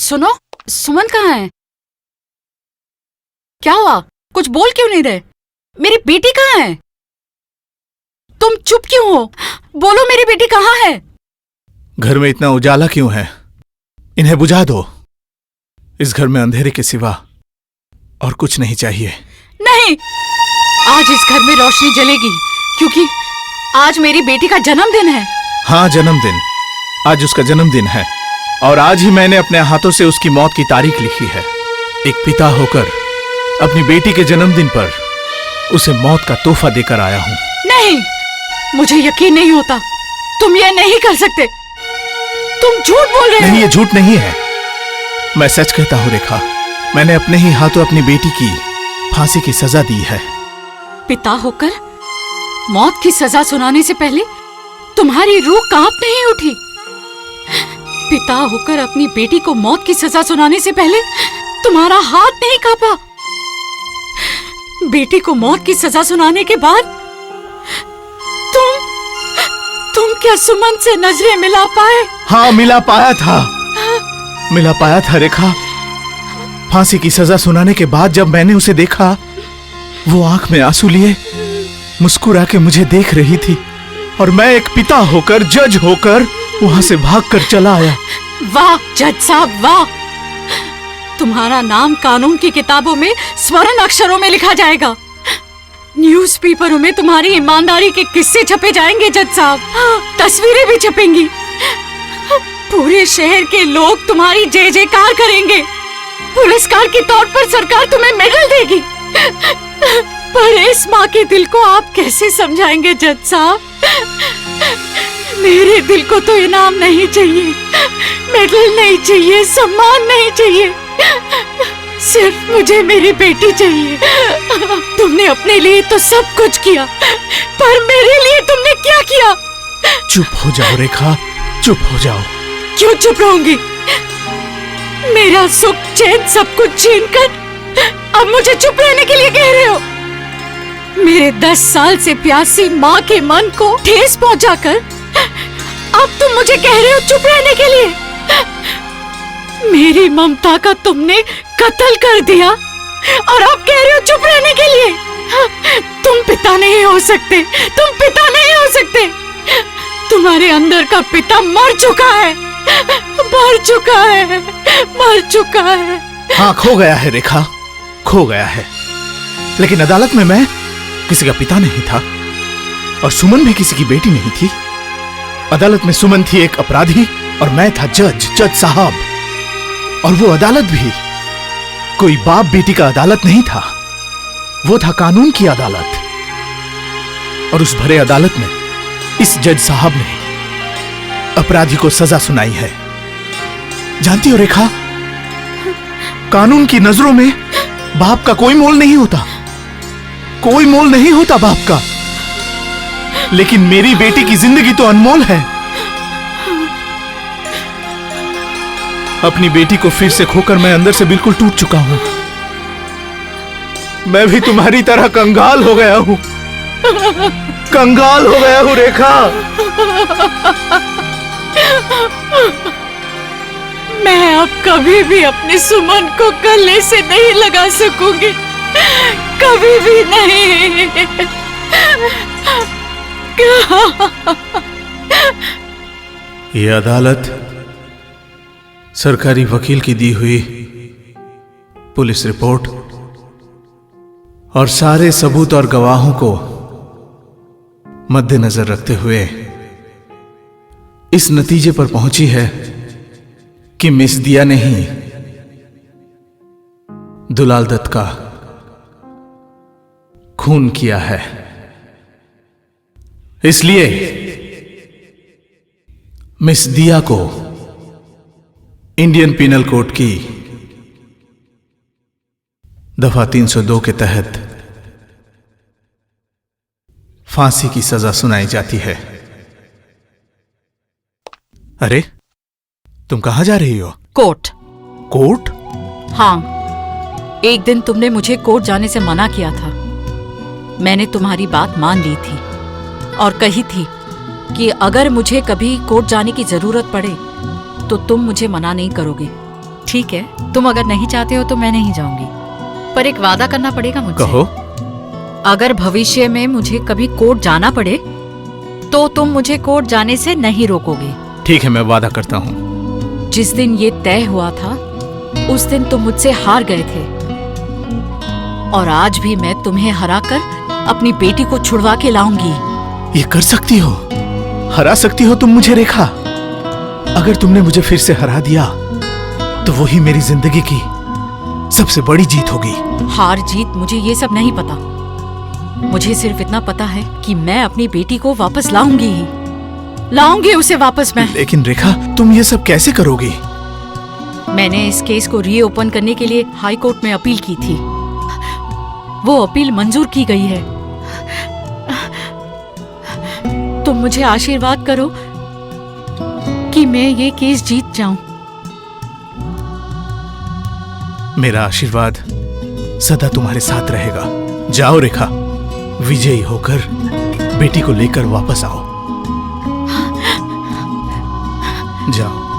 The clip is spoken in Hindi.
सुनो, सुमन कहाँ है? क्या हुआ? कुछ बोल क्यों नहीं रहे? मेरी बेटी कहाँ है? तुम चुप क्यों हो? बोलो, मेरी बेटी कहाँ है? घर में इतना उजाला क्यों है? इन्हें बुझा दो। इस घर में अंधेरे के सिवा और कुछ नहीं चाहिए। नहीं, आज इस घर में रोशनी जलेगी क्योंकि आज मेरी बेटी का जन्मदिन है। हाँ, जन्मदिन। आज उसका जन्मदिन है और आज ही मैंने अपने हाथों से उसकी मौत की तारीख लिखी है। एक पिता होकर अपनी बेटी के जन्मदिन पर उसे मौत का तोहफा देकर आया हूँ। नहीं, मुझे यकीन नहीं होता। तुम ये नहीं कर सकते। तुम झूठ बोल रहे हो। नहीं, ये झूठ नहीं है। मैं सच कहता हूँ रेखा। मैंने अपने ही हाथों अपनी बेटी की फांसी की सजा दी है। पिता होकर मौत की सजा सुनाने से पहले तुम्हारी रूह कांप नहीं उठी? पिता होकर अपनी बेटी को मौत की सजा सुनाने से पहले तुम्हारा हाथ नहीं कांपा? बेटी को मौत की सजा सुनाने के बाद तुम क्या सुमन से नजरें मिला पाए? हाँ, मिला पाया था रेखा। फांसी की सजा सुनाने के बाद जब मैंने उसे देखा, वो आंख में आंसू लिए मुस्कुरा के मुझे देख रही थी और मैं एक पिता होकर, जज होकर वहां से भागकर चला आया। वाह जज साहब, वाह! तुम्हारा नाम कानून की किताबों में स्वर्ण अक्षरों में लिखा जाएगा। न्यूज़पेपरों में तुम्हारी ईमानदारी के किस्से छपे जाएंगे जज साहब। तस्वीरें भी छपेंगी। पूरे शहर के लोग तुम्हारी जय जयकार करेंगे। पुरस्कार के तौर पर सरकार तुम्हें मेडल देगी। पर इस माँ के दिल को आप कैसे समझाएंगे जज साहब? मेरे दिल को तो इनाम नहीं चाहिए, मेडल नहीं चाहिए, सम्मान नहीं चाहिए। सिर्फ मुझे मेरी बेटी चाहिए। तुमने अपने लिए तो सब कुछ किया, पर मेरे लिए तुमने क्या किया? चुप हो जाओ रेखा, चुप हो जाओ। क्यों चुप रहूंगी? मेरा सुख चैन सब कुछ छीनकर अब मुझे चुप रहने के लिए कह रहे हो? मेरे 10 साल से प्यासी माँ के मन को ठेस पहुंचाकर अब तुम मुझे कह रहे हो चुप रहने के लिए? मेरी ममता का तुमने कत्ल कर दिया और अब कह रहे हो चुप रहने के लिए? तुम पिता नहीं हो सकते, तुम पिता नहीं हो सकते। तुम्हारे अंदर का पिता मर चुका है, मर चुका है, मर चुका है। हाँ, खो गया है रेखा, खो गया है। लेकिन अदालत में मैं किसी का पिता नहीं था और सुमन भी किसी की बेटी नहीं थी। अदालत में सुमन थी एक अपराधी और मैं था जज साहब। और वो अदालत भी कोई बाप बेटी का अदालत नहीं था, वो था कानून की अदालत। और उस भरे अदालत में इस जज साहब ने अपराधी को सजा सुनाई है। जानती हो रेखा, कानून की नजरों में बाप का कोई मोल नहीं होता, कोई मोल नहीं होता बाप का। लेकिन मेरी बेटी की जिंदगी तो अनमोल है। अपनी बेटी को फिर से खोकर मैं अंदर से बिल्कुल टूट चुका हूं। मैं भी तुम्हारी तरह कंगाल हो गया हूं, कंगाल हो गया हूं रेखा। मैं अब कभी भी अपनी सुमन को गले से नहीं लगा सकूंगी, कभी भी नहीं। ये अदालत सरकारी वकील की दी हुई पुलिस रिपोर्ट और सारे सबूत और गवाहों को मद्देनजर रखते हुए इस नतीजे पर पहुंची है कि मिस दिया ने ही दुलाल दत्त का खून किया है। इसलिए मिस दिया को इंडियन पिनल कोड की दफा 302 के तहत फांसी की सजा सुनाई जाती है। अरे, तुम कहां जा रही हो? कोर्ट। कोर्ट? हाँ, एक दिन तुमने मुझे कोर्ट जाने से मना किया था। मैंने तुम्हारी बात मान ली थी और कही थी कि अगर मुझे कभी कोर्ट जाने की जरूरत पड़े तो तुम मुझे मना नहीं करोगे। ठीक है, तुम अगर नहीं चाहते हो तो मैं नहीं जाऊंगी, पर एक वादा करना पड़ेगा मुझसे। कहो। अगर भविष्य में मुझे कभी कोर्ट जाना पड़े तो तुम मुझे कोर्ट जाने से नहीं रोकोगे। ठीक है, मैं वादा करता हूँ। जिस दिन ये तय हुआ था उस दिन तुम मुझसे हार गए थे, और आज भी मैं तुम्हें हराकर अपनी बेटी को छुड़वा के लाऊंगी। ये कर सकती हो, हरा सकती हो तुम मुझे रेखा। अगर तुमने मुझे फिर से हरा दिया तो वही मेरी जिंदगी की सबसे बड़ी जीत होगी। हार जीत मुझे ये सब नहीं पता, मुझे सिर्फ इतना पता है कि मैं अपनी बेटी को वापस लाऊंगी ही, लाऊंगी उसे वापस मैं। लेकिन रेखा, तुम ये सब कैसे करोगी? मैंने इस केस को रीओपन करने के लिए हाई कोर्ट में अपील की थी, वो अपील मंजूर की गई है। तुम मुझे आशीर्वाद करो कि मैं ये केस जीत जाऊं। मेरा आशीर्वाद सदा तुम्हारे साथ रहेगा। जाओ रेखा, विजयी होकर बेटी को लेकर वापस आओ। जाओ।